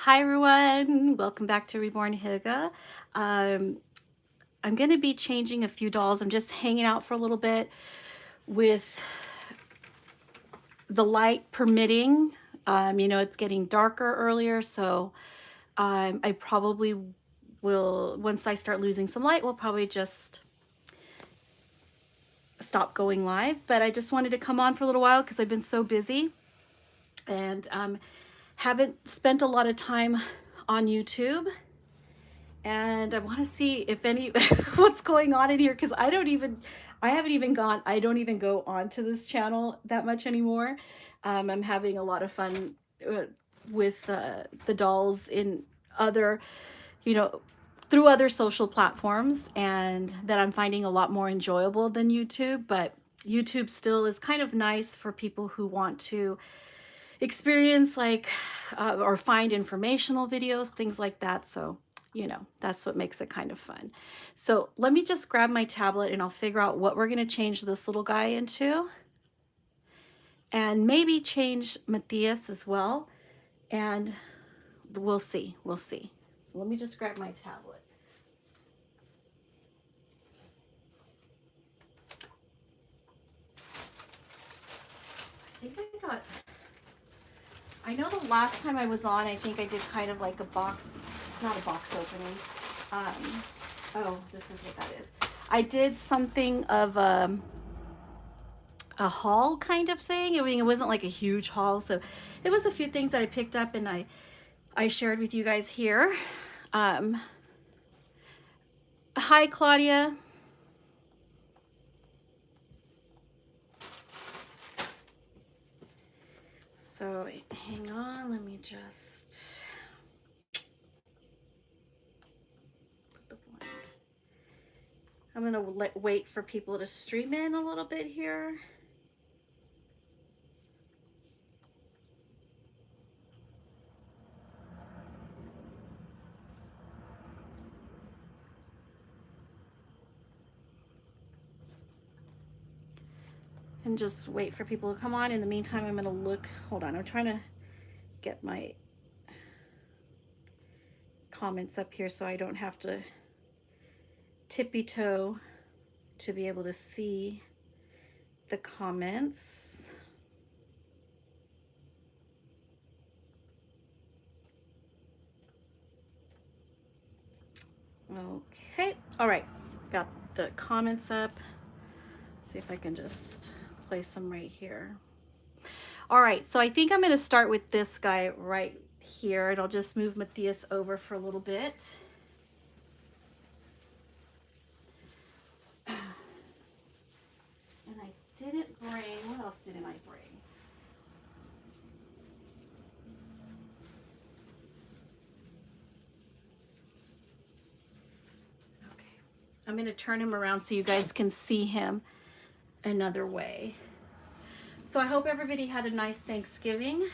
Hi everyone, welcome back to Reborn Higa. Um, I'm going to be changing a few dolls. I'm just hanging out for a little bit with the light permitting. It's getting darker earlier, so I probably will, once I start losing some light, we'll probably just stop going live. But I just wanted to come on for a little while because I've been so busy and haven't spent a lot of time on YouTube. And I want to see if any what's going on in here, because I don't even go onto this channel that much anymore. I'm having a lot of fun with the dolls in other, you know, through other social platforms, and that I'm finding a lot more enjoyable than YouTube. But YouTube still is kind of nice for people who want to experience or find informational videos, things like that. So that's what makes it kind of fun. So let me just grab my tablet and I'll figure out what we're going to change this little guy into, and maybe change Matthias as well, and we'll see. So let me just grab my tablet. I know the last time I was on, I think I did kind of like not a box opening. Oh, this is what that is. I did something of a haul kind of thing. I mean, it wasn't like a huge haul, so it was a few things that I picked up and I shared with you guys here. Hi, Claudia. So hang on, let me just put the one. I'm gonna wait for people to stream in a little bit here. And just wait for people to come on. In the meantime, I'm gonna look, hold on, I'm trying to get my comments up here so I don't have to tippy toe to be able to see the comments. Okay, all right, got the comments up. See if I can just place them right here. All right, so I think I'm going to start with this guy right here, and I'll just move Matthias over for a little bit. And I didn't bring, what else didn't I bring? Okay, I'm going to turn him around so you guys can see him another way. So I hope everybody had a nice Thanksgiving.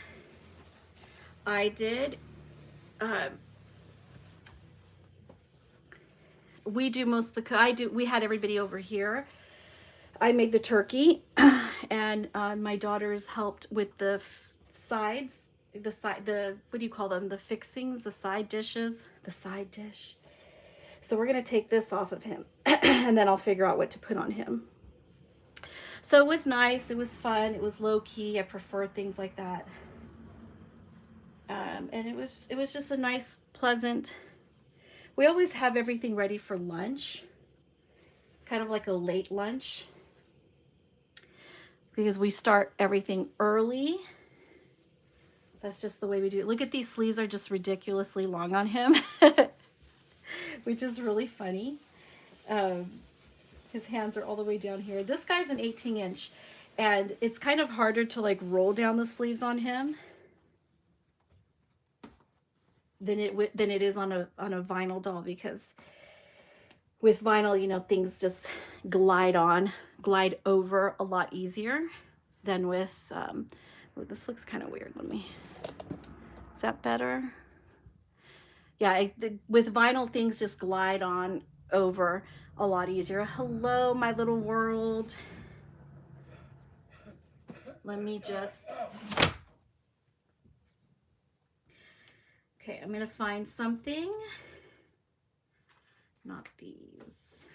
I did. We do most of the, we had everybody over here. I made the turkey and my daughters helped with the sides, what do you call them? The fixings, the side dishes, the side dish. So we're going to take this off of him and then I'll figure out what to put on him. So it was nice. It was fun. It was low key. I prefer things like that. And it was just a nice, pleasant, we always have everything ready for lunch, kind of like a late lunch, because we start everything early. That's just the way we do it. Look at these sleeves, are just ridiculously long on him, which is really funny. His hands are all the way down here. This guy's an 18-inch, and it's kind of harder to like roll down the sleeves on him than it is on a vinyl doll, because with vinyl, you know, things just glide over a lot easier than with oh, this looks kind of weird. Is that better? Yeah, with vinyl, things just glide on over a lot easier. Hello, my little world. Let me just, Okay, I'm gonna find something. Not these.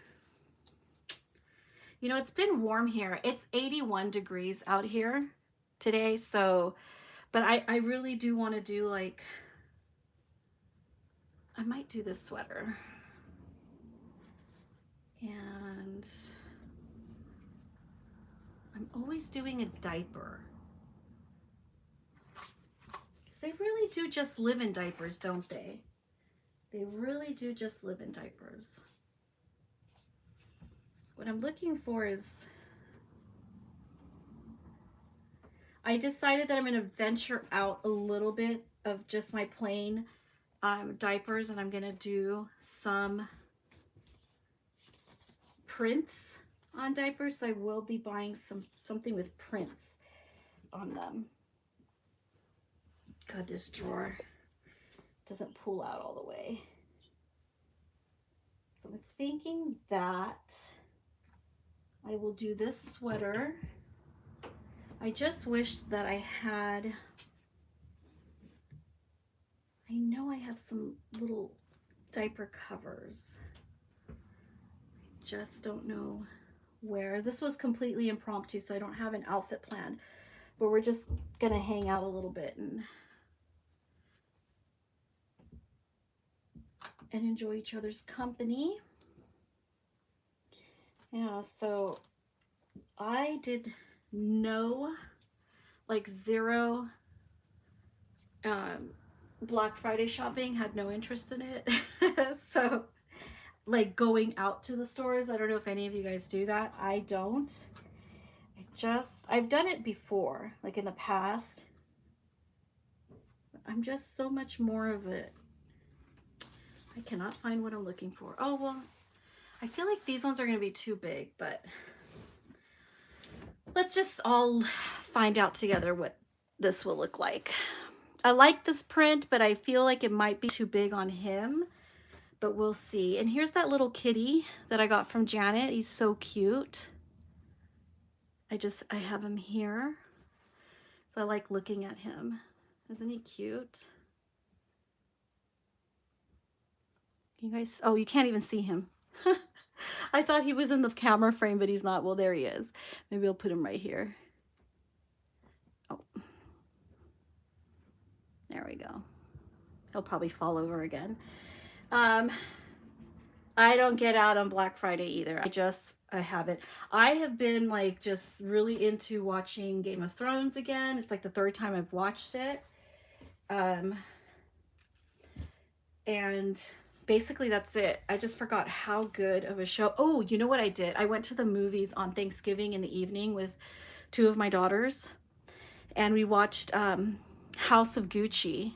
You know, it's been warm here. It's 81 degrees out here today, so, but I really do want to do like, I might do this sweater. And I'm always doing a diaper. Because they really do just live in diapers, don't they? They really do just live in diapers. What I'm looking for is, I decided that I'm going to venture out a little bit of just my plain diapers, and I'm going to do some prints on diapers. So I will be buying something with prints on them. God, this drawer doesn't pull out all the way. So I'm thinking that I will do this sweater. I just wish that I had, I know I have some little diaper covers. I just don't know where. This was completely impromptu, so I don't have an outfit planned, but we're just gonna hang out a little bit and enjoy each other's company. Yeah, so I did no, like zero Black Friday shopping, had no interest in it. So like going out to the stores, I don't know if any of you guys do that. I don't. I've done it before, like in the past. I'm just so much more of it. I cannot find what I'm looking for. Oh, well, I feel like these ones are going to be too big, but let's just all find out together what this will look like. I like this print, but I feel like it might be too big on him, but we'll see. And here's that little kitty that I got from Janet. He's so cute. I have him here. So I like looking at him. Isn't he cute? You guys, oh, you can't even see him. I thought he was in the camera frame, but he's not. Well, there he is. Maybe I'll put him right here. Oh, there we go. He'll probably fall over again. I don't get out on Black Friday either. I haven't. I have been like just really into watching Game of Thrones again. It's like the third time I've watched it. And basically that's it. I just forgot how good of a show. Oh, you know what I did? I went to the movies on Thanksgiving in the evening with two of my daughters, and we watched House of Gucci. It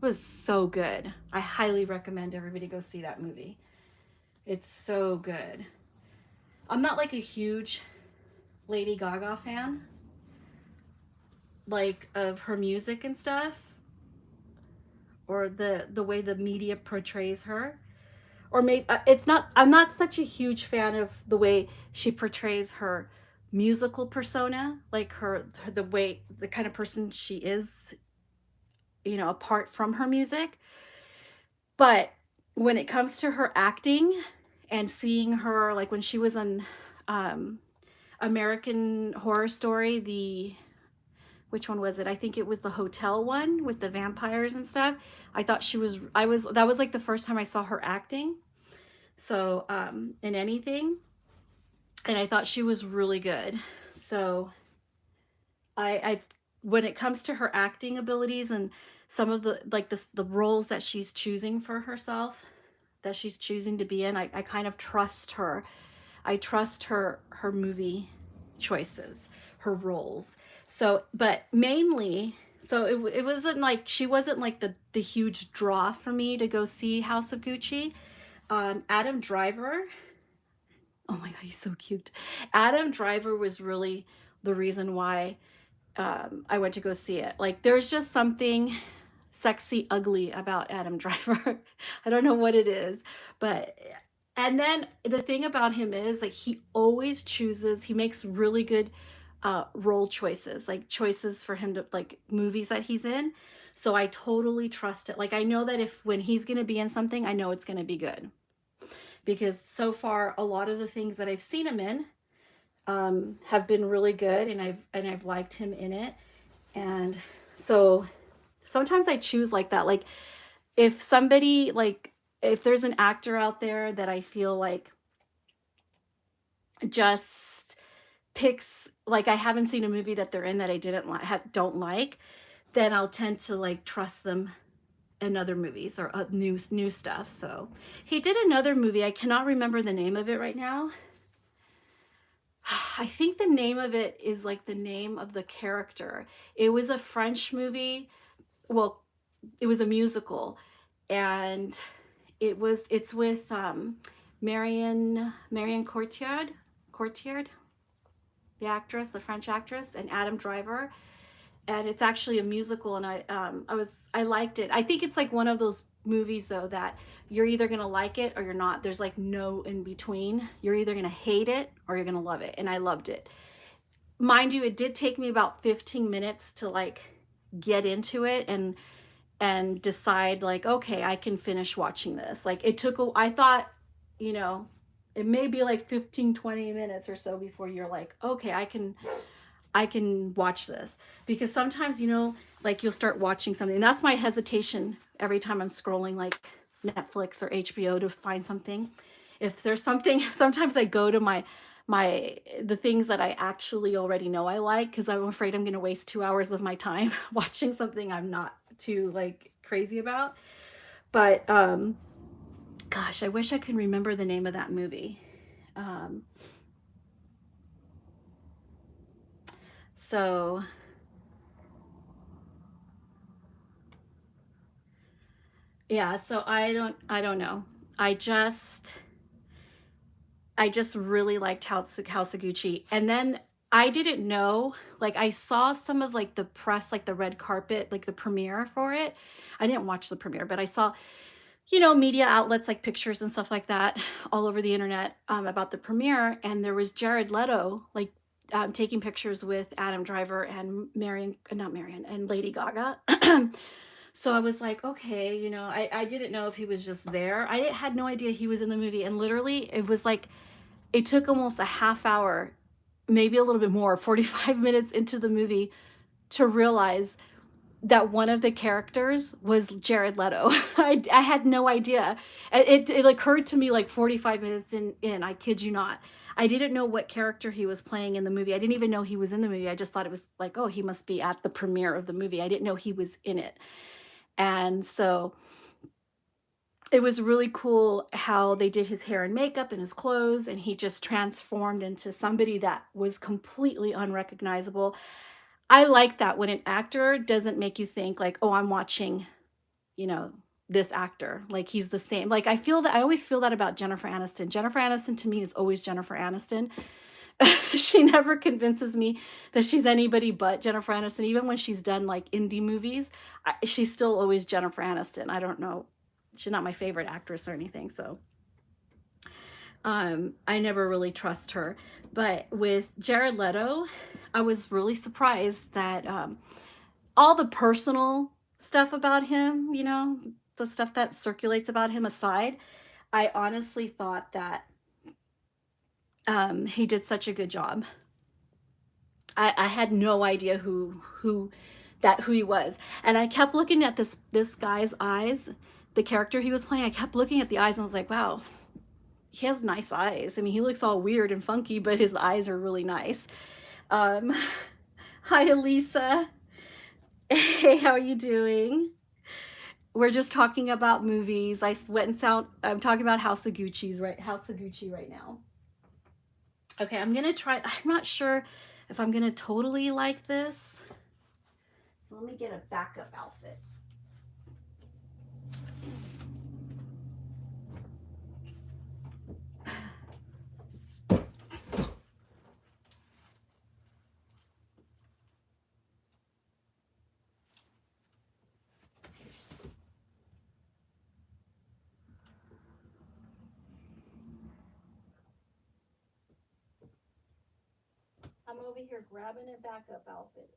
was so good. I highly recommend everybody go see that movie. It's so good. I'm not like a huge Lady Gaga fan, like of her music and stuff, or the way the media portrays her. Or maybe I'm not such a huge fan of the way she portrays her musical persona, like the kind of person she is, you know, apart from her music. But when it comes to her acting and seeing her, like when she was in American Horror Story, which one was it? I think it was the hotel one with the vampires and stuff. I thought that was like the first time I saw her acting. So, in anything. And I thought she was really good. So when it comes to her acting abilities and some of the roles that she's choosing for herself, that she's choosing to be in, I kind of trust her. I trust her movie choices, her roles. So, but mainly, so it wasn't like, she wasn't like the huge draw for me to go see House of Gucci. Adam Driver, oh my God, he's so cute. Adam Driver was really the reason why I went to go see it. Like, there's just something sexy ugly about Adam Driver. I don't know what it is, but, and then the thing about him is like, he makes really good role choices, like choices for him to, like, movies that he's in. So I totally trust it. Like, I know that if when he's going to be in something, I know it's going to be good, because so far a lot of the things that I've seen him in have been really good, and I've liked him in it. And so sometimes I choose like that. Like, if somebody, like, if there's an actor out there that I feel like just picks, like, I haven't seen a movie that they're in that I didn't like, don't like, then I'll tend to like trust them in other movies or new stuff. So he did another movie. I cannot remember the name of it right now. I think the name of it is like the name of the character. It was a French movie. Well, it was a musical, and it's with Marion Cotillard, the actress, the French actress, and Adam Driver. And it's actually a musical, and I liked it. I think it's like one of those movies though that you're either gonna like it or you're not. There's like no in between. You're either gonna hate it or you're gonna love it, and I loved it. Mind you, it did take me about 15 minutes to like get into it and decide like, okay, I can finish watching this. Like, it took I thought, you know, it may be like 15-20 minutes or so before you're like, okay, I can watch this. Because sometimes, you know, like, you'll start watching something, and that's my hesitation every time I'm scrolling like Netflix or HBO to find something. If there's something, sometimes I go to the things that I actually already know I like, because I'm afraid I'm going to waste 2 hours of my time watching something I'm not too like crazy about. But gosh, I wish I could remember the name of that movie. So yeah, so I don't know. I just I just really liked House Gucci. And then I didn't know, like, I saw some of like the press, like the red carpet, like the premiere for it. I didn't watch the premiere, but I saw, you know, media outlets, like pictures and stuff like that all over the internet about the premiere. And there was Jared Leto, like, taking pictures with Adam Driver and not Marion, and Lady Gaga. So I was like, okay, you know, I didn't know if he was just there. I had no idea he was in the movie. And literally, it was like, it took almost a half hour, maybe a little bit more, 45 minutes into the movie, to realize that one of the characters was Jared Leto. I had no idea. It occurred to me like 45 minutes in, I kid you not. I didn't know what character he was playing in the movie. I didn't even know he was in the movie. I just thought it was like, oh, he must be at the premiere of the movie. I didn't know he was in it. And so it was really cool how they did his hair and makeup and his clothes, and he just transformed into somebody that was completely unrecognizable. I like that when an actor doesn't make you think like, oh, I'm watching, you know, this actor, like he's the same. Like, I always feel that about Jennifer Aniston. Jennifer Aniston to me is always Jennifer Aniston. She never convinces me that she's anybody but Jennifer Aniston. Even when she's done like indie movies, she's still always Jennifer Aniston. I don't know. She's not my favorite actress or anything. So I never really trust her. But with Jared Leto, I was really surprised that all the personal stuff about him, you know, the stuff that circulates about him aside, I honestly thought that he did such a good job. I had no idea who he was, and I kept looking at this guy's eyes, the character he was playing. I kept looking at the eyes and I was like, wow, he has nice eyes. I mean, he looks all weird and funky, but his eyes are really nice. Um, Hi, Elisa. Hey, how are you doing? We're just talking about movies. I'm talking about House of Gucci right now. Okay, I'm not sure if I'm gonna totally like this. So let me get a backup outfit. I'm over here grabbing a backup outfit.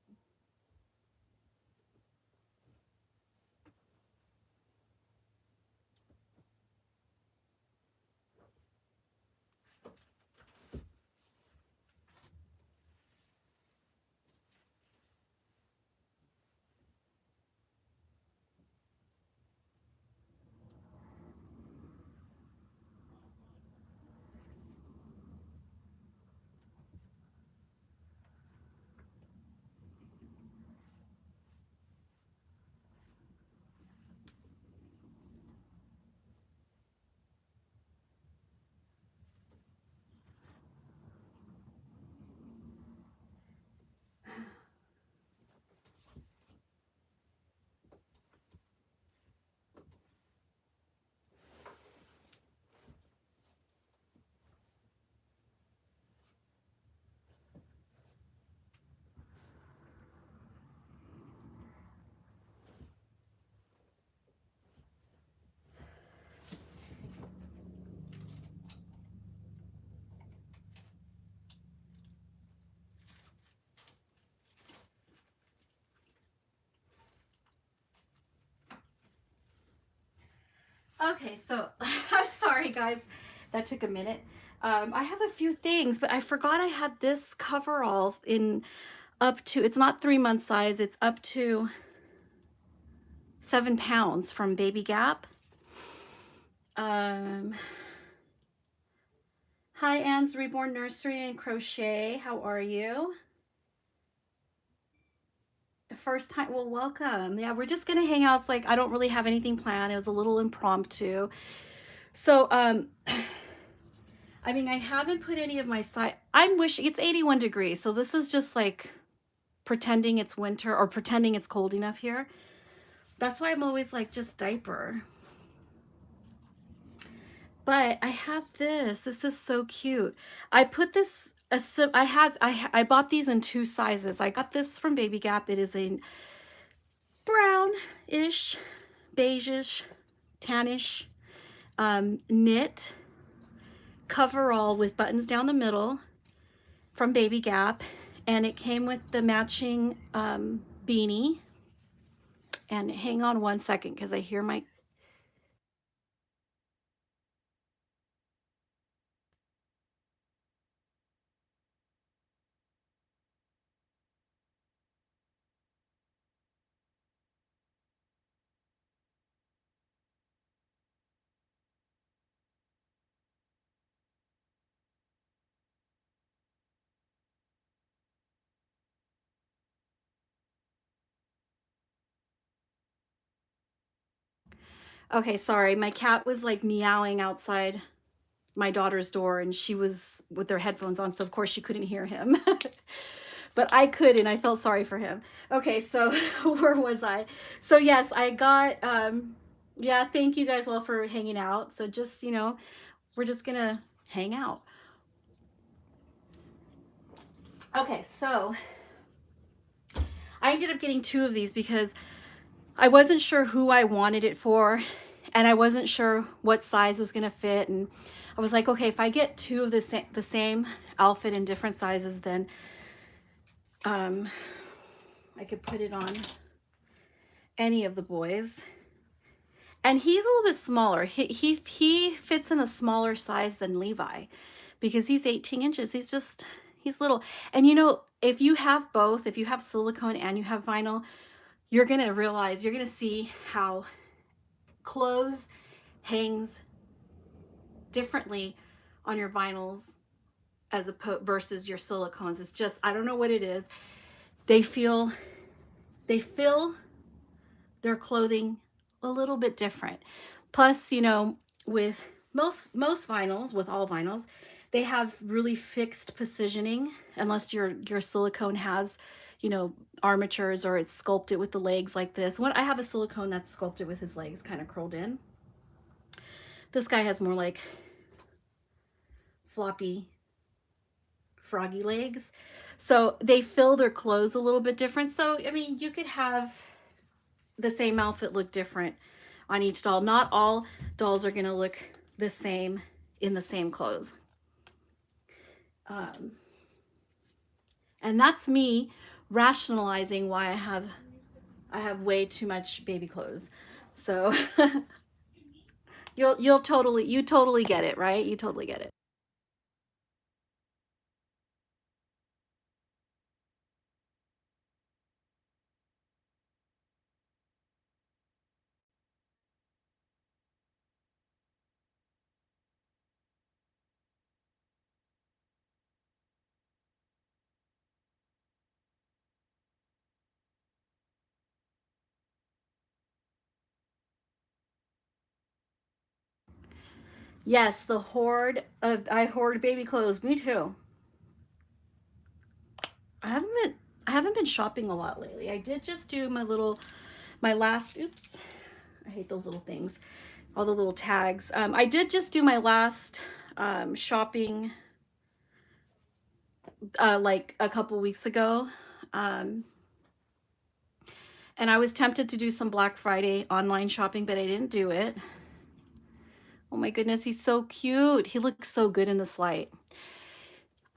Okay, so I'm sorry guys, that took a minute. I have a few things, but I forgot I had this coverall in up to, it's not 3-month size, it's up to 7 pounds from Baby Gap. Hi Anne's Reborn Nursery and Crochet, how are you? First time, well, welcome. Yeah, we're just gonna hang out. It's like I don't really have anything planned. It was a little impromptu. So I mean, I haven't put any of my side. I'm wishing it's 81 degrees. So this is just like pretending it's winter or pretending it's cold enough here. That's why I'm always like just diaper. But I have this. This is so cute. I put this I bought these in 2 sizes. I got this from Baby Gap. It is a brown-ish, beige-ish, tannish knit coverall with buttons down the middle from Baby Gap, and it came with the matching beanie. And hang on one second because I hear my okay, sorry, my cat was like meowing outside my daughter's door and she was with their headphones on, so of course she couldn't hear him. But I could, and I felt sorry for him. Okay, so where was I? So yes, I got yeah, thank you guys all for hanging out. So just, you know, we're just gonna hang out. Okay, so I ended up getting 2 of these because I wasn't sure who I wanted it for, and I wasn't sure what size was gonna fit, and I was like, okay, if I get 2 of the same outfit in different sizes, then I could put it on any of the boys. And he's a little bit smaller. He fits in a smaller size than Levi because he's 18 inches. He's little. And you know, if you have both, if you have silicone and you have vinyl, you're gonna realize, you're gonna see how clothes hangs differently on your vinyls as opposed versus your silicones. It's just, I don't know what it is. They fill their clothing a little bit different. Plus, you know, with most vinyls, with all vinyls, they have really fixed positioning unless your silicone has, you know, armatures or it's sculpted with the legs like this. I have a silicone that's sculpted with his legs kind of curled in. This guy has more like floppy, froggy legs. So they fill their clothes a little bit different. So, I mean, you could have the same outfit look different on each doll. Not all dolls are going to look the same in the same clothes. And that's me rationalizing why I have way too much baby clothes. So you totally get it, right? You totally get it. Yes, the hoard of I hoard baby clothes. Me too. I haven't been I haven't been shopping a lot lately. I did just do my last oops. I hate those little things. All the little tags. I did just do my last shopping like a couple weeks ago. Um, and I was tempted to do some Black Friday online shopping, but I didn't do it. Oh my goodness, he's so cute. He looks so good in this light.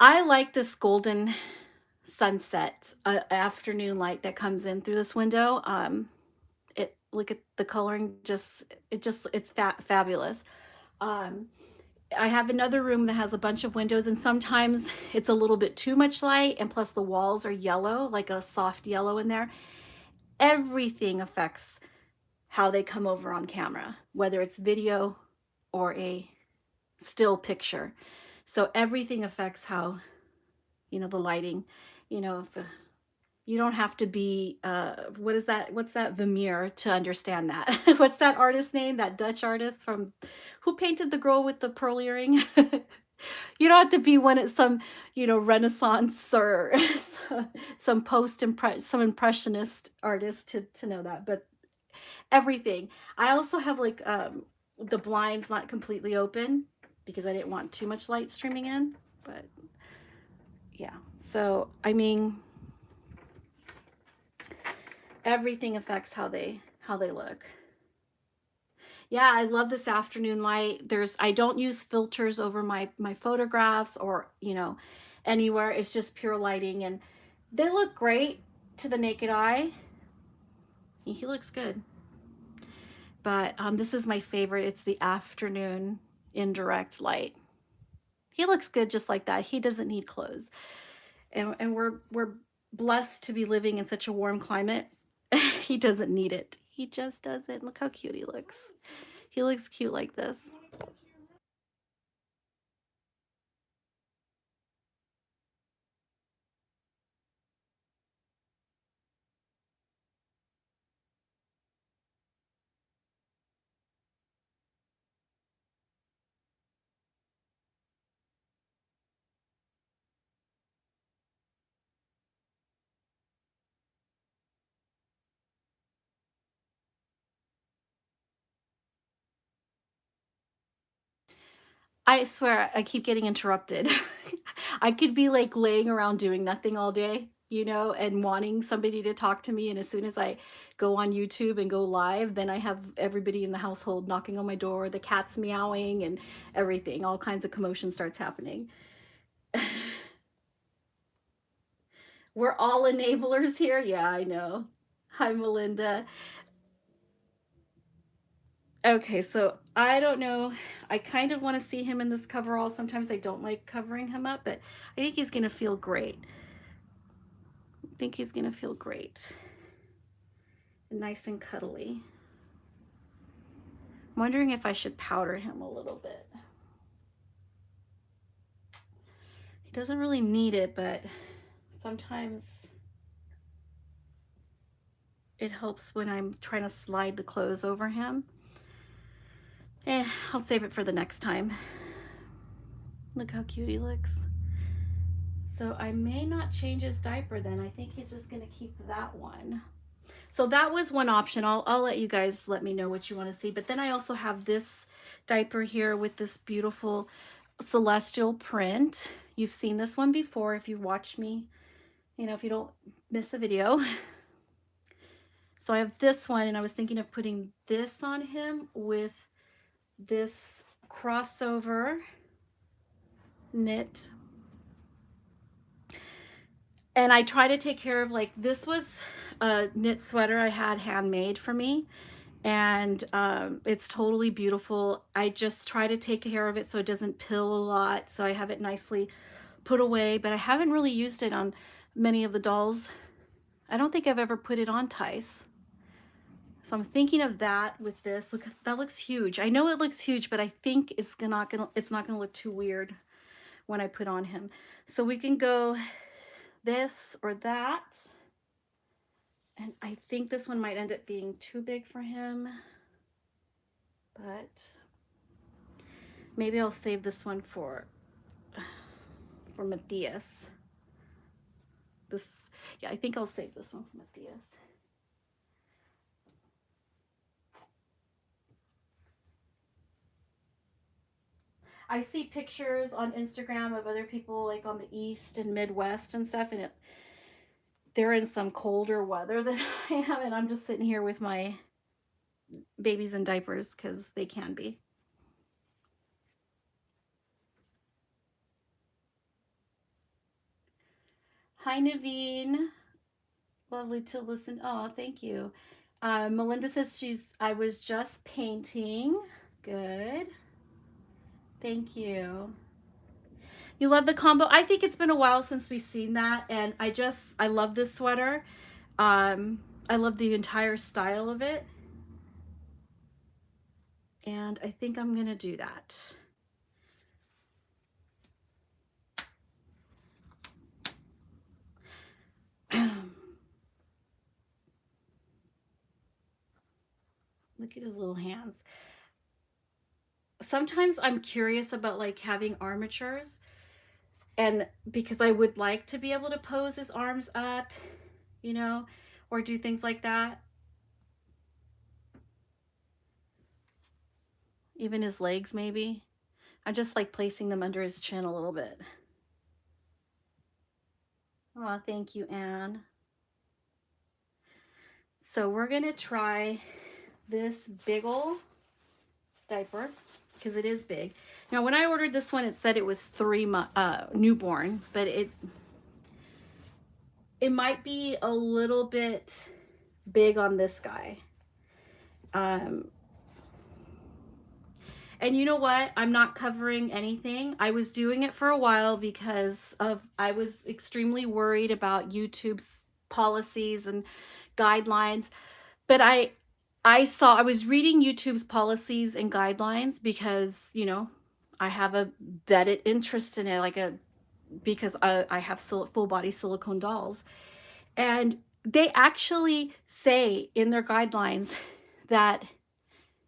I like this golden sunset afternoon light that comes in through this window. It look at the coloring, it's fabulous. Um, I have another room that has a bunch of windows, and sometimes it's a little bit too much light, and plus the walls are yellow, like a soft yellow in there. Everything affects how they come over on camera, whether it's video or a still picture. So everything affects how, the lighting, if you don't have to be, what is that? What's that Vermeer to understand that? What's that artist name? That Dutch artist from who painted the girl with the pearl earring? You don't have to be some, Renaissance or some impressionist artist to know that, but everything. I also have like the blinds not completely open because I didn't want too much light streaming in, but yeah. So, I mean, everything affects how they look. Yeah, I love this afternoon light. I don't use filters over my photographs or, anywhere. It's just pure lighting and they look great to the naked eye. He looks good. But this is my favorite. It's the afternoon indirect light. He looks good just like that. He doesn't need clothes. And we're blessed to be living in such a warm climate. He doesn't need it. He just doesn't. Look how cute he looks. He looks cute like this. I swear I keep getting interrupted. I could be like laying around doing nothing all day, and wanting somebody to talk to me. And as soon as I go on YouTube and go live, then I have everybody in the household knocking on my door, the cat's meowing and everything. All kinds of commotion starts happening. We're all enablers here. Yeah, I know. Hi, Melinda. Okay, so I don't know. I kind of want to see him in this coverall. Sometimes I don't like covering him up, but I think he's going to feel great. I think he's going to feel great. Nice and cuddly. I'm wondering if I should powder him a little bit. He doesn't really need it, but sometimes it helps when I'm trying to slide the clothes over him. I'll save it for the next time. Look how cute he looks. So I may not change his diaper then. I think he's just going to keep that one. So that was one option. I'll let you guys let me know what you want to see. But then I also have this diaper here with this beautiful celestial print. You've seen this one before if you watch me, if you don't miss a video. So I have this one, and I was thinking of putting this on him with this crossover knit And I try to take care of, like, this was a knit sweater I had handmade for me, and it's totally beautiful. I just try to take care of it so it doesn't pill a lot, so I have it nicely put away, but I haven't really used it on many of the dolls. I don't think I've ever put it on Tice. So I'm thinking of that with this. Look, that looks huge. I know it looks huge, but I think it's not gonna look too weird when I put on him. So we can go this or that. And I think this one might end up being too big for him, but maybe I'll save this one for Matthias. Yeah, I think I'll save this one for Matthias. I see pictures on Instagram of other people like on the East and Midwest and stuff, and they're in some colder weather than I am, and I'm just sitting here with my babies in diapers because they can be. Hi, Naveen. Lovely to listen. Oh, thank you. Melinda says I was just painting. Good. Thank you. You love the combo. I think it's been a while since we've seen that, and I love this sweater. I love the entire style of it, and I think I'm gonna do that. Look at his little hands. Sometimes I'm curious about like having armatures, and because I would like to be able to pose his arms up, you know, or do things like that. Even his legs, maybe. I just like placing them under his chin a little bit. Oh, thank you, Anne. So we're gonna try this big ol' diaper because it is big. Now, when I ordered this one, it said it was newborn, but it might be a little bit big on this guy. And you know what? I'm not covering anything. I was doing it for a while because I was extremely worried about YouTube's policies and guidelines. But I was reading YouTube's policies and guidelines because, you know, I have a vetted interest in it, because I have full body silicone dolls. And they actually say in their guidelines that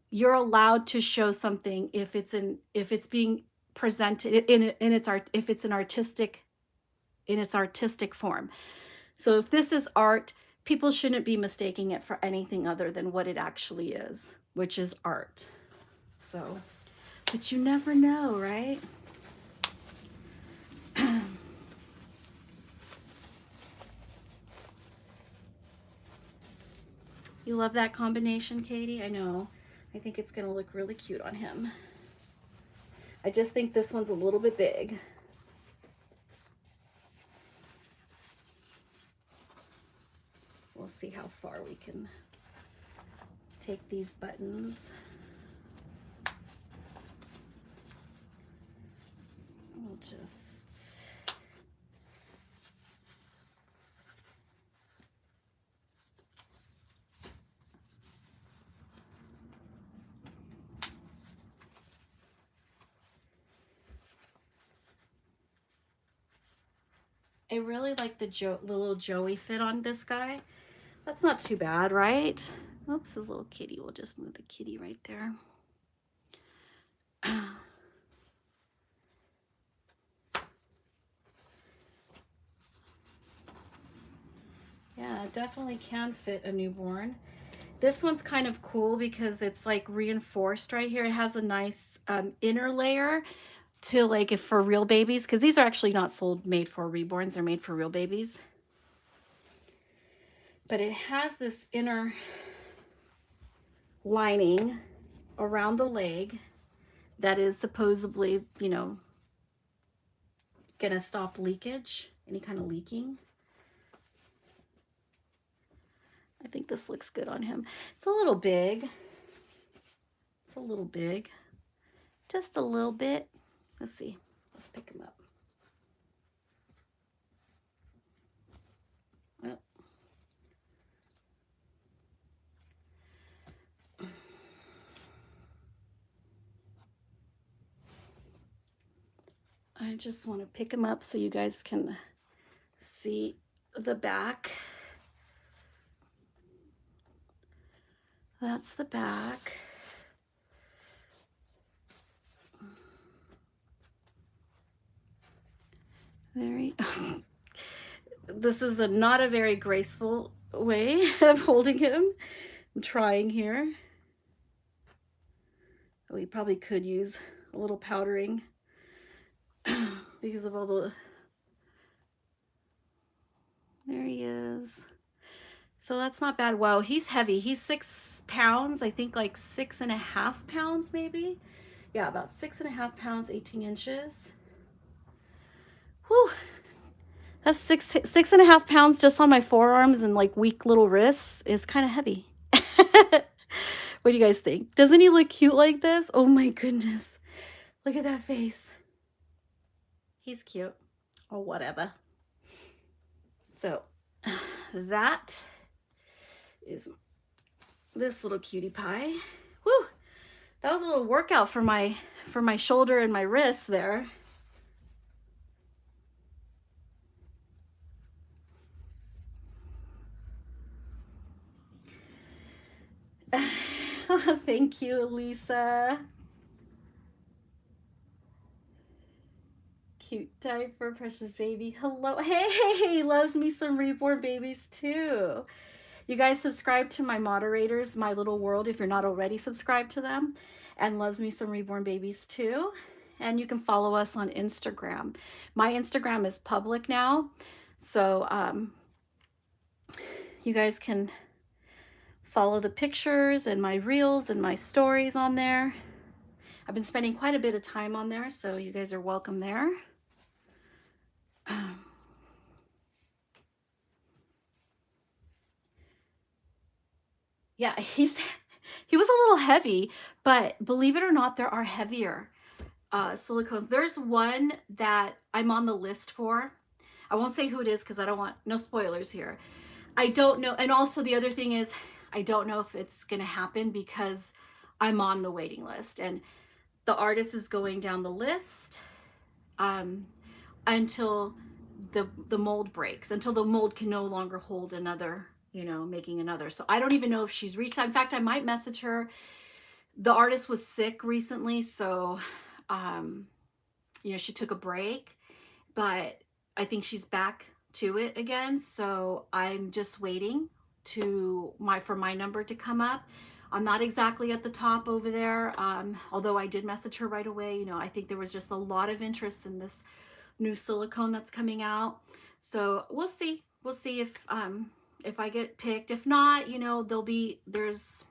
you're allowed to show something if it's being presented if it's an artistic in its artistic form. So if this is art, people shouldn't be mistaking it for anything other than what it actually is, which is art. So, but you never know, right? You love that combination, Katie? I know. I think it's going to look really cute on him. I just think this one's a little bit big. We'll see how far we can take these buttons. We'll just... I really like the little Joey fit on this guy. That's not too bad, right? Oops, his little kitty. We'll just move the kitty right there. Yeah, it definitely can fit a newborn. This one's kind of cool because it's like reinforced right here. It has a nice inner layer to like if for real babies, because these are actually not made for reborns, they're made for real babies. But it has this inner lining around the leg that is supposedly, you know, gonna stop leakage, any kind of leaking. I think this looks good on him. It's a little big. It's a little big. Just a little bit. Let's see. Let's pick him up. Well, I just want to pick him up so you guys can see the back. That's the back. Very. This is not a very graceful way of holding him. I'm trying here. We probably could use a little powdering because of all the. There he is. So that's not bad. Wow, he's heavy. He's 6 pounds. I think like 6.5 pounds maybe. Yeah, about 6.5 pounds, 18 inches. Whew. That's 6.5 pounds just on my forearms and like weak little wrists is kind of heavy. What do you guys think? Doesn't he look cute like this? Oh my goodness. Look at that face. He's cute. Or whatever. So that is this little cutie pie. Woo! That was a little workout for my shoulder and my wrist there. Thank you, Lisa. Cute diaper, precious baby. Hello. Hey, loves me some Reborn babies too. You guys subscribe to my moderators, My Little World, if you're not already subscribed to them, and loves me some Reborn babies too. And you can follow us on Instagram. My Instagram is public now, so you guys can follow the pictures and my reels and my stories on there. I've been spending quite a bit of time on there, so you guys are welcome there. Yeah, he was a little heavy, but believe it or not, there are heavier silicones. There's one that I'm on the list for. I won't say who it is because I don't want no spoilers here. I don't know. And also the other thing is, I don't know if it's going to happen because I'm on the waiting list and the artist is going down the list until the mold breaks, until the mold can no longer hold another, you know, making another. So I don't even know if she's reached out. In fact, I might message her. The artist was sick recently, so you know, she took a break, but I think she's back to it again. So I'm just waiting for my number to come up. I'm not exactly at the top over there, although I did message her right away. You know, I think there was just a lot of interest in this new silicone that's coming out. So we'll see. We'll see if I get picked. If not, you know, there's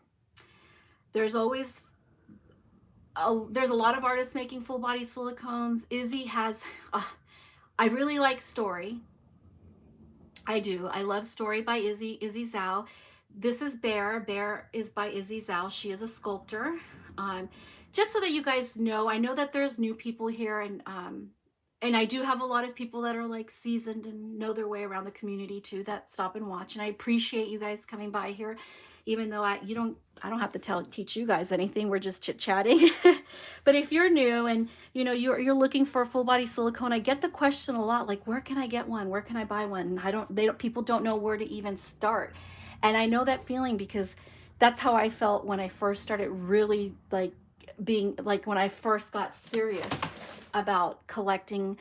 always there's a lot of artists making full body silicones. Izzy has I really like Story. I do. I love Story by Izzy Zhao. This is Bear. Bear is by Izzy Zhao. She is a sculptor. Just so that you guys know, I know that there's new people here, and I do have a lot of people that are like seasoned and know their way around the community too, that stop and watch. And I appreciate you guys coming by here, even though I don't have to teach you guys anything. We're just chit-chatting. But if you're new and you know you're looking for a full body silicone, I get the question a lot, like, where can I get one? Where can I buy one? And people don't know where to even start. And I know that feeling because that's how I felt when I first started really when I first got serious about collecting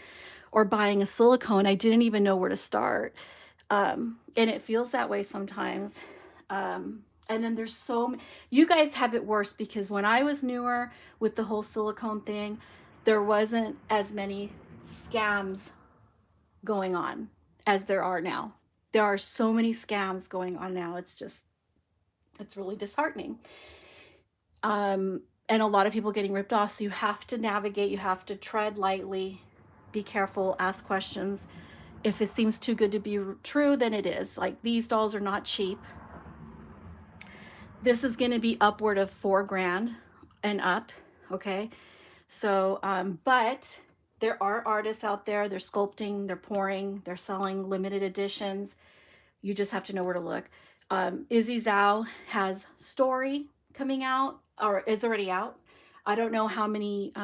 or buying a silicone. I didn't even know where to start. And it feels that way sometimes. And then there's you guys have it worse because when I was newer with the whole silicone thing, there wasn't as many scams going on as there are now. There are so many scams going on now. It's really disheartening. And a lot of people getting ripped off. So you have to navigate, you have to tread lightly, be careful, ask questions. If it seems too good to be true, then it is. Like, these dolls are not cheap. This is going to be upward of $4,000 and up. Okay. So, but there are artists out there, they're sculpting, they're pouring, they're selling limited editions. You just have to know where to look. Izzy Zhao has Story coming out, or is already out. I don't know how many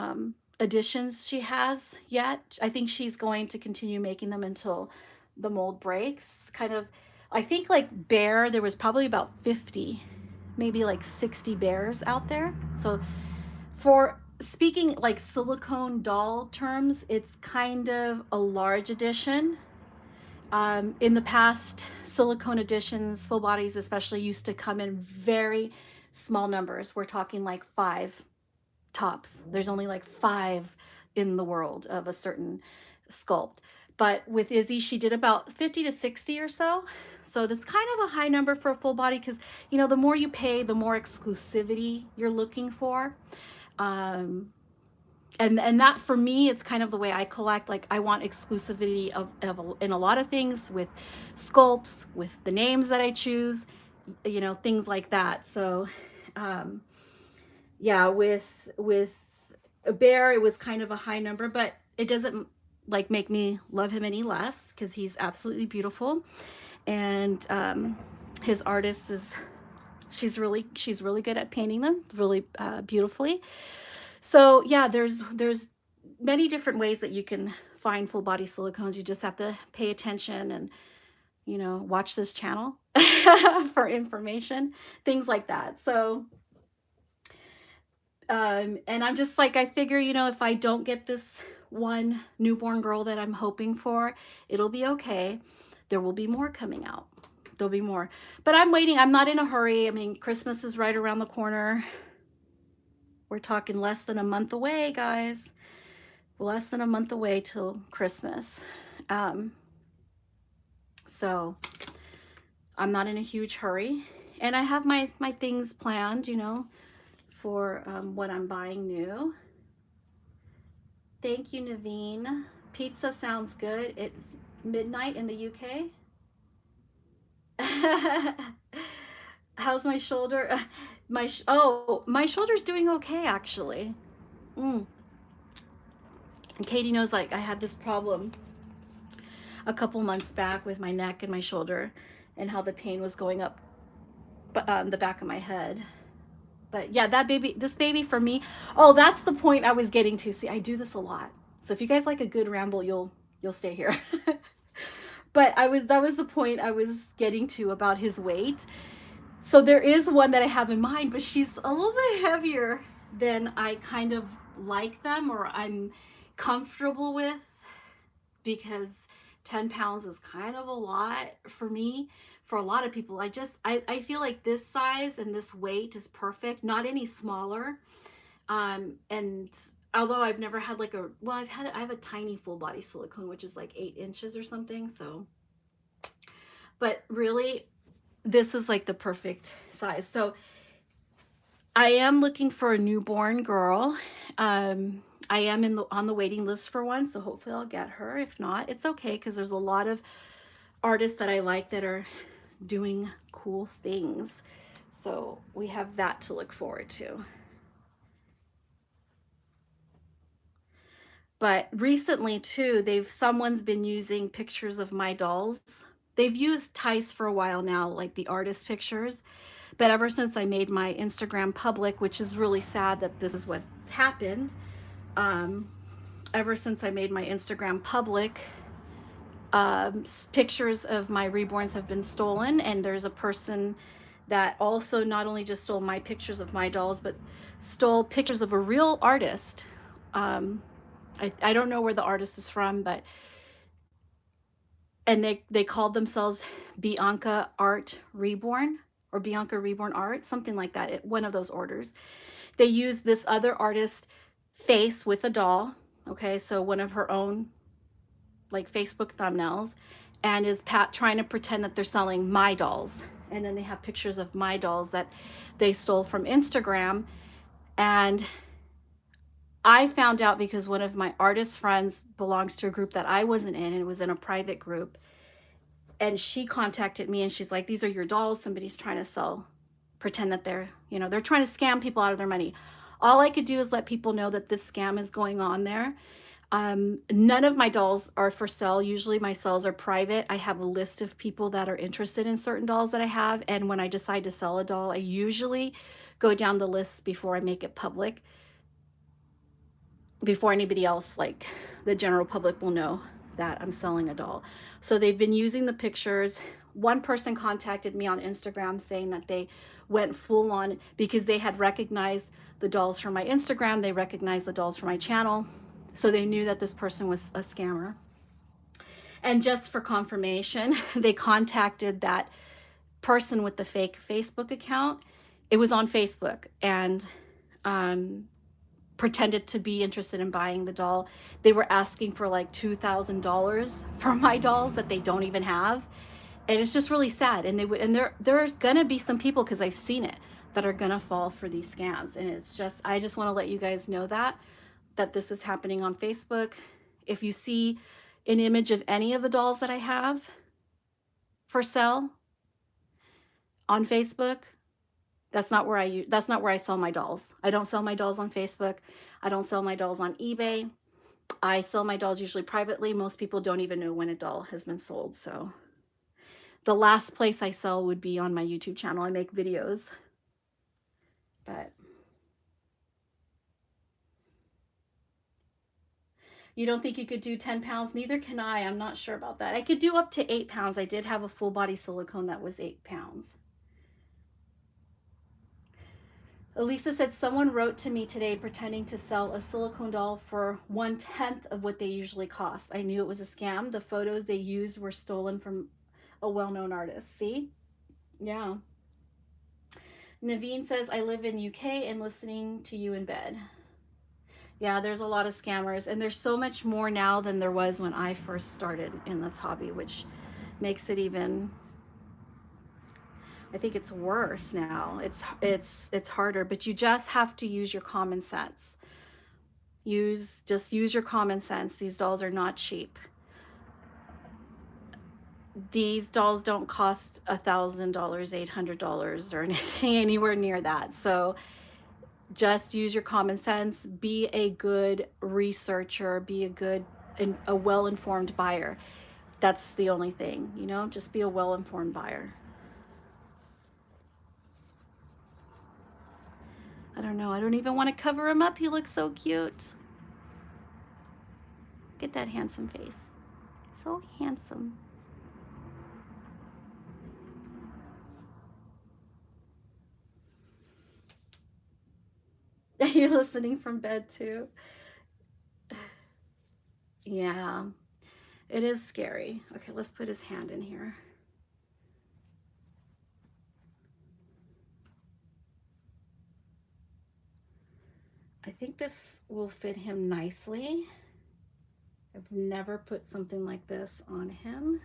editions she has yet. I think she's going to continue making them until the mold breaks. Kind of, I think like Bear, there was probably about 50, maybe like 60 bears out there. So for speaking like silicone doll terms, it's kind of a large edition. In the past, silicone editions, full bodies especially, used to come in very small numbers. We're talking like 5 tops. There's only like 5 in the world of a certain sculpt. But with Izzy, she did about 50 to 60 or so. So that's kind of a high number for a full body because, you know, the more you pay, the more exclusivity you're looking for. And that for me, it's kind of the way I collect. Like I want exclusivity in a lot of things, with sculpts, with the names that I choose, you know, things like that. So yeah, with a Bear, it was kind of a high number, but it doesn't like make me love him any less because he's absolutely beautiful. And his artist is, she's really good at painting them really beautifully. So yeah, there's many different ways that you can find full body silicones. You just have to pay attention and, you know, watch this channel for information, things like that. So and I'm just like, I figure, you know, if I don't get this one newborn girl that I'm hoping for, it'll be okay. There will be more coming out. There'll be more, but I'm waiting. I'm not in a hurry. I mean, Christmas is right around the corner. We're talking less than a month away, guys. Less than a month away till Christmas. So I'm not in a huge hurry. And I have my things planned, you know, for what I'm buying new. Thank you, Naveen. Pizza sounds good. It's midnight in the UK. How's my shoulder? My shoulder's doing okay, actually. And Katie knows, like, I had this problem a couple months back with my neck and my shoulder and how the pain was going up the back of my head. But yeah, this baby for me, oh, that's the point I was getting to. See, I do this a lot. So if you guys like a good ramble, you'll stay here. But that was the point I was getting to about his weight. So there is one that I have in mind, but she's a little bit heavier than I kind of like them, or I'm comfortable with, because 10 pounds is kind of a lot for me. For a lot of people, I feel like this size and this weight is perfect, not any smaller. And although I've never had like I have a tiny full body silicone, which is like 8 inches or something. So, but really, this is like the perfect size. So I am looking for a newborn girl. I am on the waiting list for one, so hopefully I'll get her. If not, it's okay, because there's a lot of artists that I like that are doing cool things. So we have that to look forward to. But recently too, someone's been using pictures of my dolls. They've used Tice for a while now, like the artist pictures. But ever since I made my Instagram public, which is really sad that this is what's happened, ever since I made my Instagram public, pictures of my reborns have been stolen. And there's a person that also not only just stole my pictures of my dolls, but stole pictures of a real artist. I don't know where the artist is from, but, and they called themselves Bianca Art Reborn, or Bianca Reborn Art, something like that. One of those orders. They used this other artist face with a doll. Okay, so one of her own like Facebook thumbnails, and is trying to pretend that they're selling my dolls. And then they have pictures of my dolls that they stole from Instagram. And I found out because one of my artist friends belongs to a group that I wasn't in, and it was in a private group. And she contacted me and she's like, these are your dolls. Somebody's trying to pretend that they're, you know, they're trying to scam people out of their money. All I could do is let people know that this scam is going on there. None of my dolls are for sale. Usually my sales are private. I have a list of people that are interested in certain dolls that I have. And when I decide to sell a doll, I usually go down the list before I make it public, before anybody else, like the general public, will know that I'm selling a doll. So they've been using the pictures. One person contacted me on Instagram saying that they went full on because they had recognized the dolls from my Instagram. They recognized the dolls from my channel. So they knew that this person was a scammer. And just for confirmation, they contacted that person with the fake Facebook account. It was on Facebook, and pretended to be interested in buying the doll. They were asking for like $2,000 for my dolls that they don't even have. And it's just really sad. And there's gonna be some people, because I've seen it, that are gonna fall for these scams. And it's just, I just want to let you guys know that this is happening on Facebook. If you see an image of any of the dolls that I have for sale on Facebook, that's not where I sell my dolls. I don't sell my dolls on Facebook. I don't sell my dolls on eBay. I sell my dolls usually privately. Most people don't even know when a doll has been sold. So the last place I sell would be on my YouTube channel. I make videos, but you don't think you could do 10 pounds? Neither can I. I'm not sure about that. I could do up to 8 pounds. I did have a full body silicone that was 8 pounds. Elisa said, someone wrote to me today pretending to sell a silicone doll for 1/10 of what they usually cost. I knew it was a scam. The photos they used were stolen from a well-known artist. See? Yeah. Naveen says, I live in UK and listening to you in bed. Yeah, there's a lot of scammers, and there's so much more now than there was when I first started in this hobby, which makes it even, I think it's worse now. It's harder, but you just have to use your common sense. Just use your common sense. These dolls are not cheap. These dolls don't cost $1,000, $800, or anything anywhere near that. So just use your common sense. Be a good researcher. Be a well-informed buyer. That's the only thing, you know, just be a well-informed buyer. I don't know. I don't even want to cover him up. He looks so cute. Get that handsome face. So handsome. You're listening from bed too. Yeah, it is scary. Okay, let's put his hand in here. I think this will fit him nicely. I've never put something like this on him.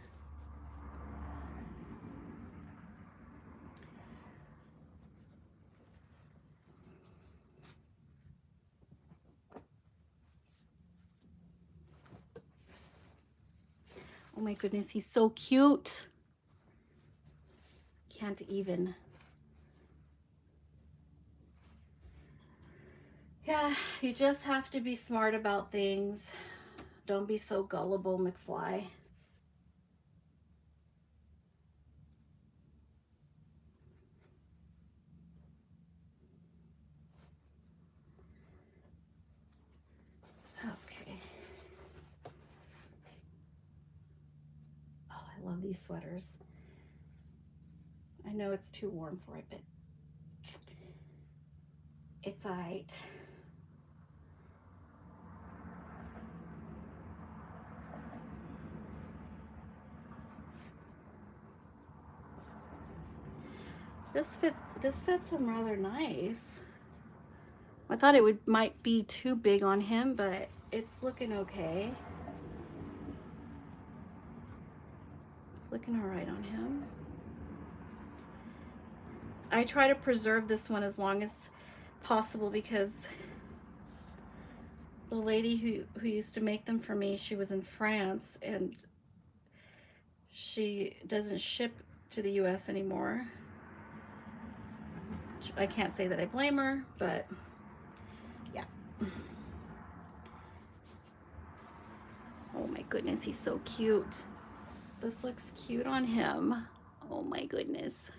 Oh my goodness, he's so cute. Can't even. Yeah, you just have to be smart about things. Don't be so gullible, McFly. Okay. Oh, I love these sweaters. I know it's too warm for it, but it's all right. This fits him rather nice. I thought it might be too big on him, but it's looking okay. It's looking all right on him. I try to preserve this one as long as possible because the lady who used to make them for me, she was in France and she doesn't ship to the US anymore. I can't say that I blame her, but yeah. Oh my goodness, he's so cute. This looks cute on him. Oh my goodness.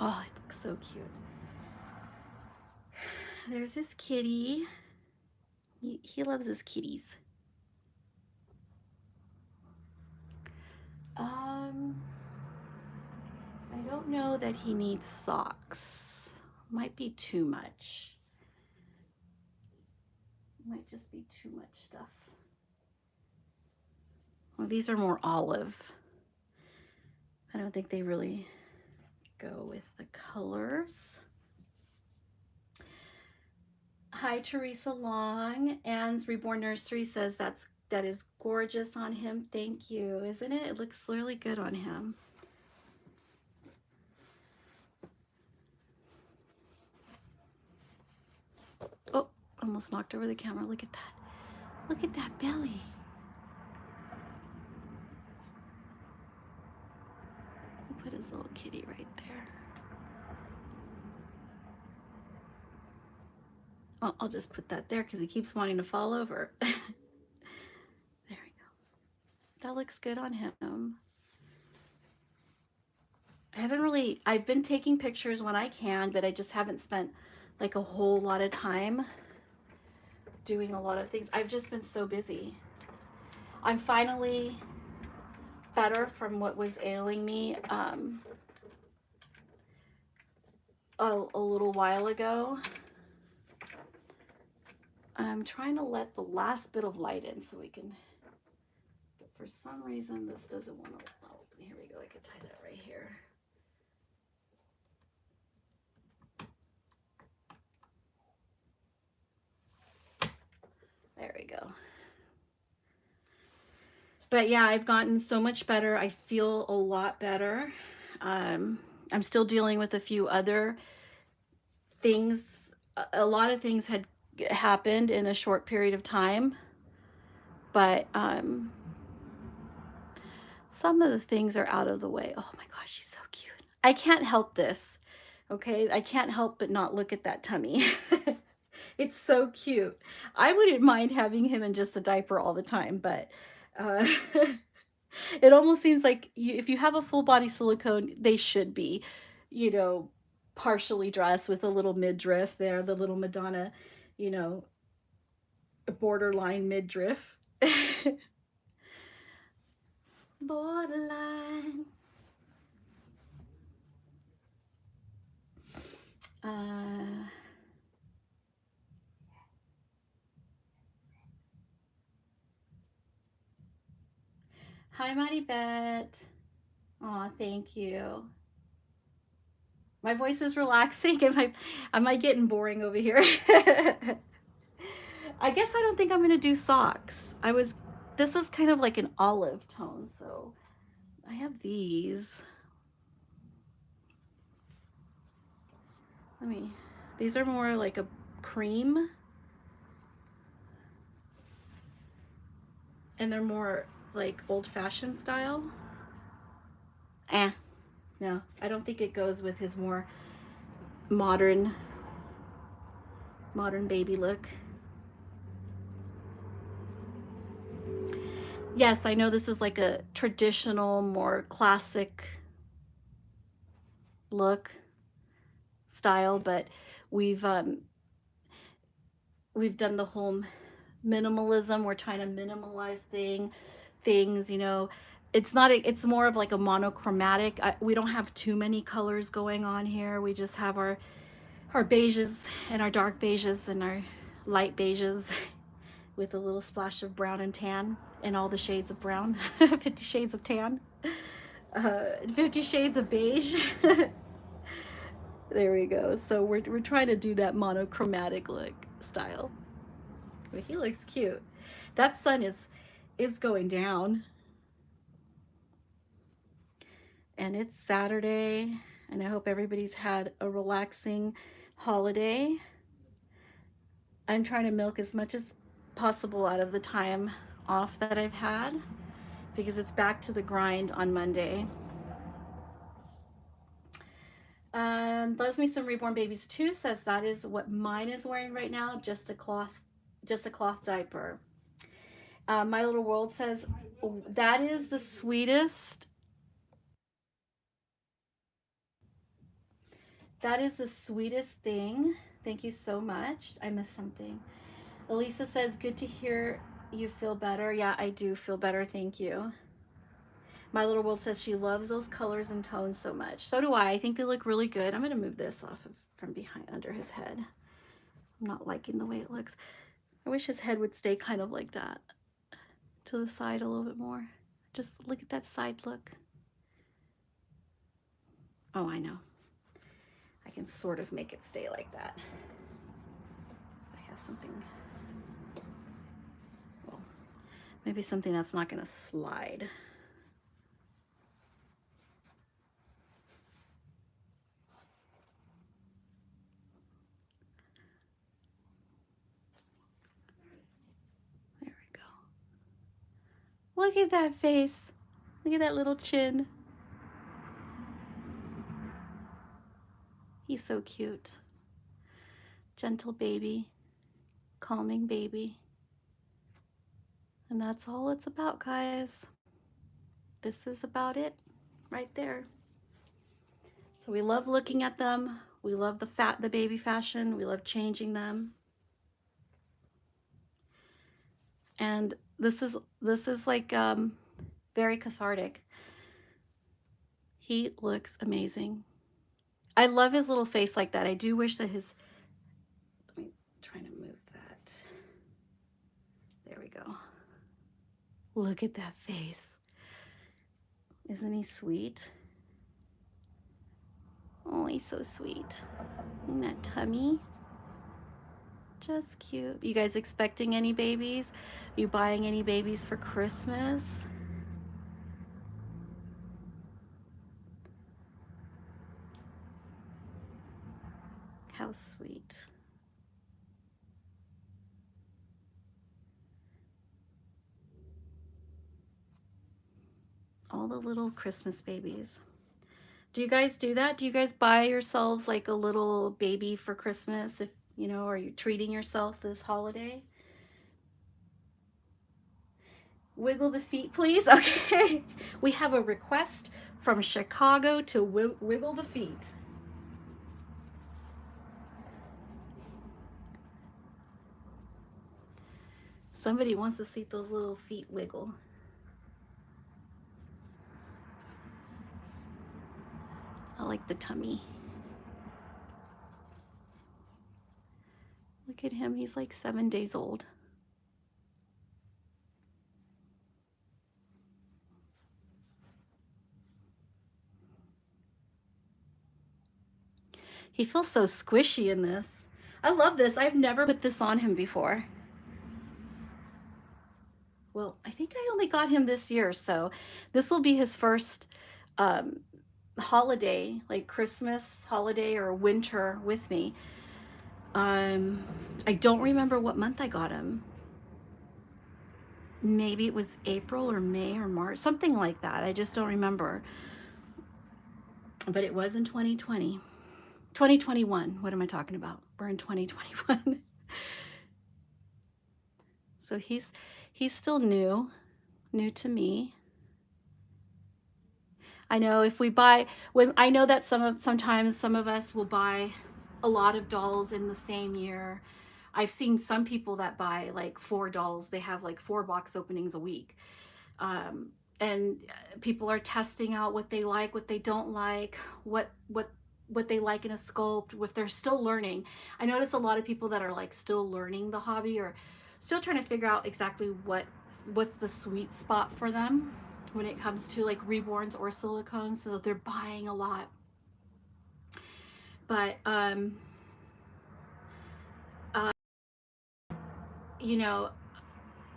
Oh, it looks so cute. There's his kitty. He loves his kitties. I don't know that he needs socks. Might be too much. Might just be too much stuff. Well, these are more olive. I don't think they really go with the colors. Hi, Teresa Long. Anne's Reborn Nursery says that is gorgeous on him. Thank you. Isn't it? It looks really good on him. Oh, almost knocked over the camera. Look at that. Look at that belly. Put his little kitty right there. Oh, I'll just put that there because he keeps wanting to fall over. There we go. That looks good on him. I've been taking pictures when I can, but I just haven't spent like a whole lot of time doing a lot of things. I've just been so busy. I'm finally better from what was ailing me a little while ago. I'm trying to let the last bit of light in so we can, but for some reason this doesn't want to, oh, here we go, I could tie that right here. There we go. But yeah, I've gotten so much better. I feel a lot better. I'm still dealing with a few other things. A lot of things had happened in a short period of time, but some of the things are out of the way. Oh my gosh, she's so cute. I can't help this, okay? I can't help but not look at that tummy. It's so cute. I wouldn't mind having him in just a diaper all the time, but it almost seems like if you have a full body silicone, they should be, you know, partially dressed with a little midriff there, the little Madonna, you know, borderline midriff. Borderline. Hi, Mighty Bet. Aw, thank you. My voice is relaxing. Am I getting boring over here? I guess I don't think I'm gonna do socks. This is kind of like an olive tone, so I have these. These are more like a cream. And they're more like old-fashioned style. No, I don't think it goes with his more modern baby look. Yes, I know this is like a traditional, more classic look style, but we've done the whole minimalism. We're trying to minimalize things, you know. It's more of like a monochromatic. We don't have too many colors going on here. We just have our beiges and our dark beiges and our light beiges with a little splash of brown and tan and all the shades of brown. 50 shades of tan, 50 shades of beige. There we go. So we're trying to do that monochromatic look style. But he looks cute. That sun is going down. And it's Saturday, and I hope everybody's had a relaxing holiday. I'm trying to milk as much as possible out of the time off that I've had because it's back to the grind on Monday. And Loves Me Some Reborn Babies 2 says that is what mine is wearing right now, just a cloth diaper. My Little World says that is the sweetest. That is the sweetest thing. Thank you so much. I missed something. Elisa says, good to hear you feel better. Yeah, I do feel better. Thank you. My Little World says she loves those colors and tones so much. So do I. I think they look really good. I'm going to move this off from behind under his head. I'm not liking the way it looks. I wish his head would stay kind of like that, to the side a little bit more. Just look at that side look. Oh, I know. I can sort of make it stay like that. I have something, well, maybe something that's not going to slide. There we go. Look at that face. Look at that little chin. He's so cute. Gentle baby, calming baby. And that's all it's about, guys. This is about it right there. So we love looking at them. We love the baby fashion. We love changing them. And this is like very cathartic. He looks amazing. I love his little face like that. I do wish that his, let me try to move that. There we go. Look at that face. Isn't he sweet? Oh, he's so sweet. And that tummy. Just cute. You guys expecting any babies? You buying any babies for Christmas? How sweet. All the little Christmas babies. Do you guys do that? Do you guys buy yourselves like a little baby for Christmas? If you know, are you treating yourself this holiday? Wiggle the feet, please. Okay. We have a request from Chicago to wiggle the feet. Somebody wants to see those little feet wiggle. I like the tummy. Look at him. He's like 7 days old. He feels so squishy in this. I love this. I've never put this on him before. Well, I think I only got him this year, so this will be his first holiday, like Christmas holiday or winter with me. I don't remember what month I got him. Maybe it was April or May or March, something like that. I just don't remember. But it was in 2020. 2021. What am I talking about? We're in 2021. So he's still new to me. I know if we buy, I know that sometimes some of us will buy a lot of dolls in the same year. I've seen some people that buy like 4 dolls. They have like 4 box openings a week. And people are testing out what they like, what they don't like, what they like in a sculpt, if they're still learning. I notice a lot of people that are like still learning the hobby or still trying to figure out exactly what's the sweet spot for them when it comes to like reborns or silicone. So they're buying a lot. But you know,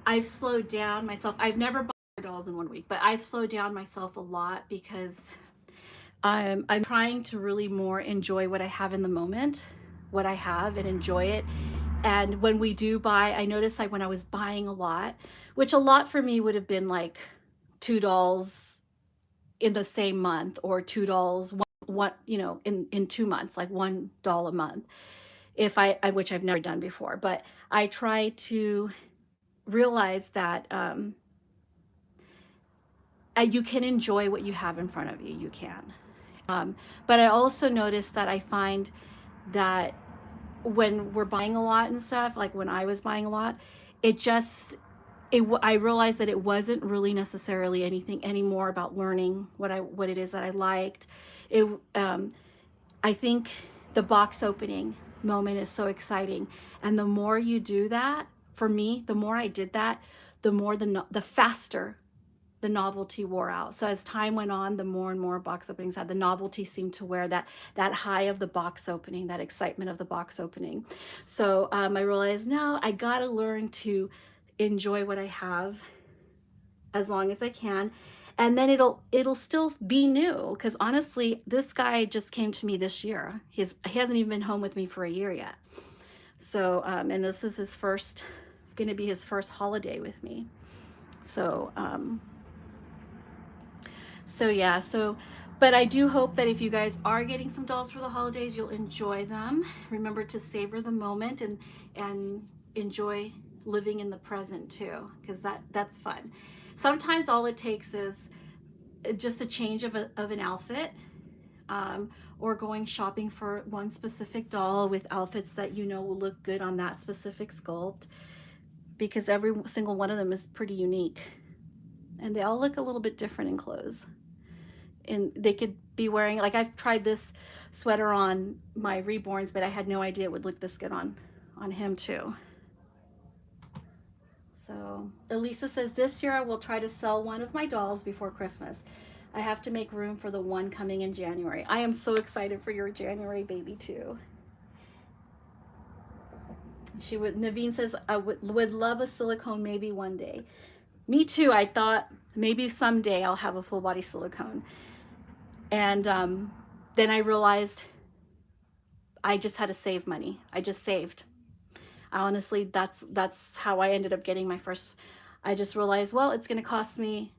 I've slowed down myself. I've never bought dolls in 1 week, but I've slowed down myself a lot because I'm trying to really more enjoy what I have in the moment, what I have, and enjoy it. And when we do buy, I noticed like when I was buying a lot, which a lot for me would have been like 2 dolls in the same month or 2 dolls one, you know, in 2 months, like $1 a month. If which I've never done before, but I try to realize that you can enjoy what you have in front of you. You can. But I also noticed that I find that when we're buying a lot and stuff, like when I was buying a lot, it just, I realized that it wasn't really necessarily anything anymore about learning what it is that I liked. It, I think the box opening moment is so exciting, and the more you do that, for me, the more I did that, the more the faster the novelty wore out. So as time went on, the more and more box openings had, the novelty seemed to wear that high of the box opening, that excitement of the box opening. So I realized, no, I gotta learn to enjoy what I have as long as I can. And then it'll still be new, because honestly, this guy just came to me this year. He hasn't even been home with me for a year yet. So and this is going to be his first holiday with me. So yeah, but I do hope that if you guys are getting some dolls for the holidays, you'll enjoy them. Remember to savor the moment and enjoy living in the present too, because that's fun. Sometimes all it takes is just a change of an outfit, or going shopping for one specific doll with outfits that you know will look good on that specific sculpt, because every single one of them is pretty unique, and they all look a little bit different in clothes. And they could be wearing, like I've tried this sweater on my Reborns, but I had no idea it would look this good on him too. So Elisa says, this year I will try to sell one of my dolls before Christmas. I have to make room for the one coming in January. I am so excited for your January baby too. Naveen says, I would love a silicone maybe one day. Me too. I thought maybe someday I'll have a full body silicone. And then I realized I just had to save money. I just saved. Honestly, that's how I ended up getting my first. I just realized, well, it's going to cost me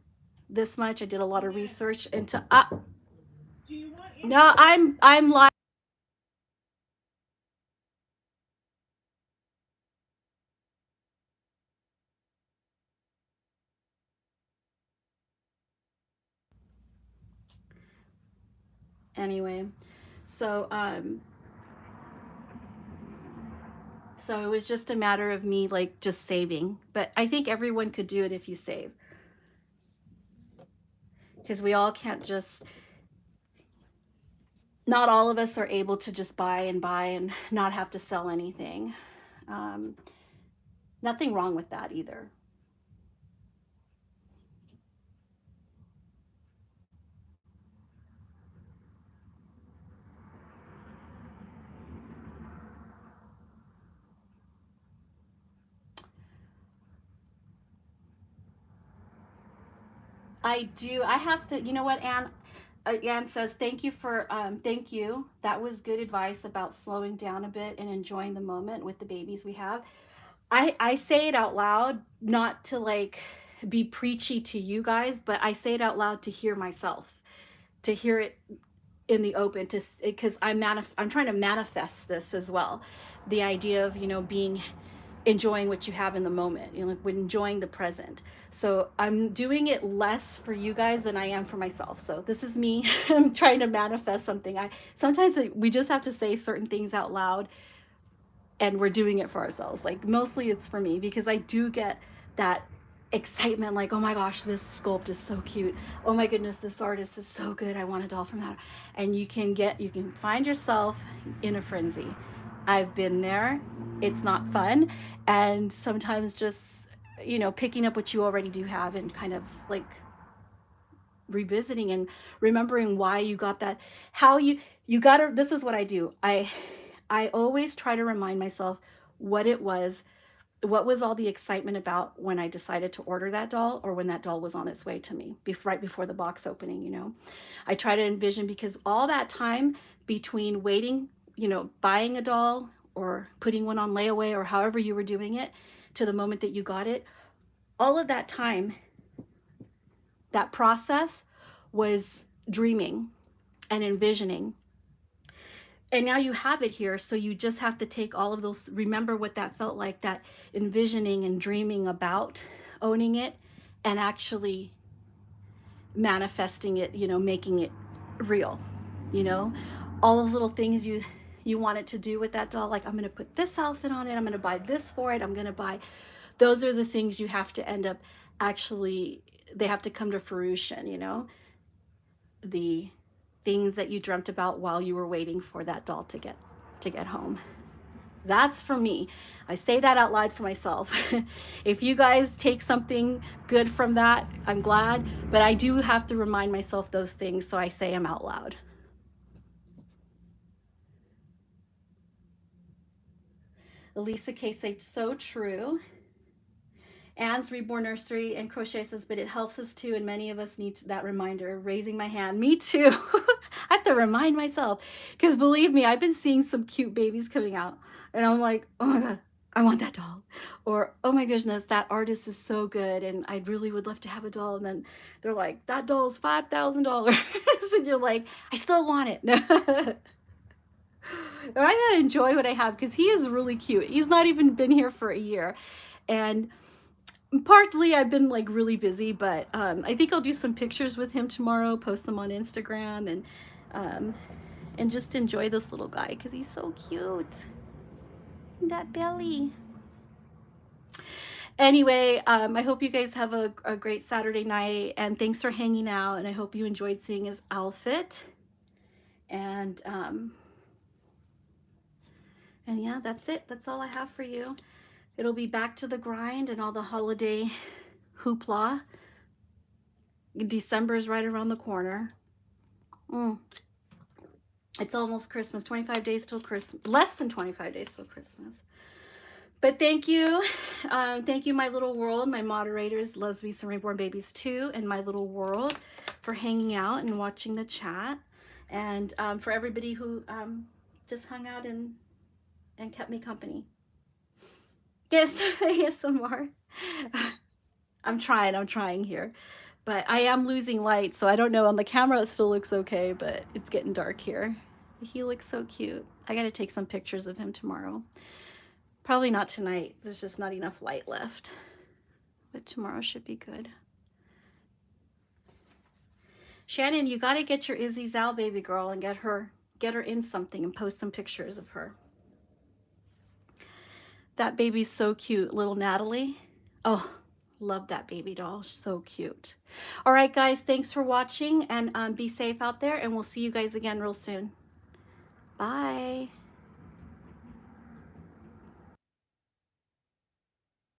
this much. I did a lot of research into. No, I'm live. Anyway, so so it was just a matter of me like just saving. But I think everyone could do it if you save, because we all can't just. Not all of us are able to just buy and not have to sell anything. Nothing wrong with that either. I do. I have to, you know what, Anne? Anne says, thank you. That was good advice about slowing down a bit and enjoying the moment with the babies we have. I say it out loud, not to like be preachy to you guys, but I say it out loud to hear myself, to hear it in the open, to because I'm trying to manifest this as well, the idea of, you know, enjoying what you have in the moment, you know, like enjoying the present. So I'm doing it less for you guys than I am for myself. So this is me. I'm trying to manifest something. Sometimes we just have to say certain things out loud, and we're doing it for ourselves. Like mostly it's for me, because I do get that excitement, like, oh my gosh, this sculpt is so cute, oh my goodness, this artist is so good, I want a doll from that. And you can find yourself in a frenzy. I've been there. It's not fun. And sometimes just, you know, picking up what you already do have and kind of like revisiting and remembering why you got that, how you got this is what I do. I always try to remind myself what was all the excitement about when I decided to order that doll, or when that doll was on its way to me, right before the box opening, you know. I try to envision, because all that time between waiting, you know, buying a doll or putting one on layaway or however you were doing it, to the moment that you got it, all of that time, that process was dreaming. and envisioning. And now you have it here, so you just have to take all of those, remember what that felt like, that envisioning and dreaming about owning it, and actually manifesting it, you know, making it real, you know, all those little things you wanted to do with that doll, like I'm going to put this outfit on it, I'm going to buy this for it, I'm going to buy, those are the things you have to end up actually, they have to come to fruition, you know, the things that you dreamt about while you were waiting for that doll to get home. That's for me. I say that out loud for myself. If you guys take something good from that, I'm glad, but I do have to remind myself those things, so I say them out loud. Elisa K said, so true. Anne's Reborn Nursery and Crochet says, but it helps us too, and many of us need that reminder. Raising my hand. Me too. I have to remind myself, because believe me, I've been seeing some cute babies coming out, and I'm like, oh my God, I want that doll. Or, oh my goodness, that artist is so good, and I really would love to have a doll. And then they're like, that doll's $5,000. And you're like, I still want it. I gotta enjoy what I have, because he is really cute. He's not even been here for a year. And partly I've been like really busy, but I think I'll do some pictures with him tomorrow, post them on Instagram, and just enjoy this little guy, because he's so cute. That belly. Anyway, I hope you guys have a great Saturday night, and thanks for hanging out, and I hope you enjoyed seeing his outfit. And yeah, that's it. That's all I have for you. It'll be back to the grind and all the holiday hoopla. December is right around the corner. It's almost Christmas. 25 days till Christmas. Less than 25 days till Christmas. But thank you. Thank you, my little world, my moderators, Lesbies and Reborn Babies 2, and my little world, for hanging out and watching the chat. And for everybody who just hung out and kept me company. Yes, ASMR. I'm trying here. But I am losing light, so I don't know. On the camera, it still looks okay, but it's getting dark here. He looks so cute. I got to take some pictures of him tomorrow. Probably not tonight. There's just not enough light left. But tomorrow should be good. Shannon, you got to get your Izzy Zal baby girl and get her in something and post some pictures of her. That baby's so cute, little Natalie. Oh, love that baby doll. So cute. All right, guys, thanks for watching, and be safe out there, and we'll see you guys again real soon. Bye.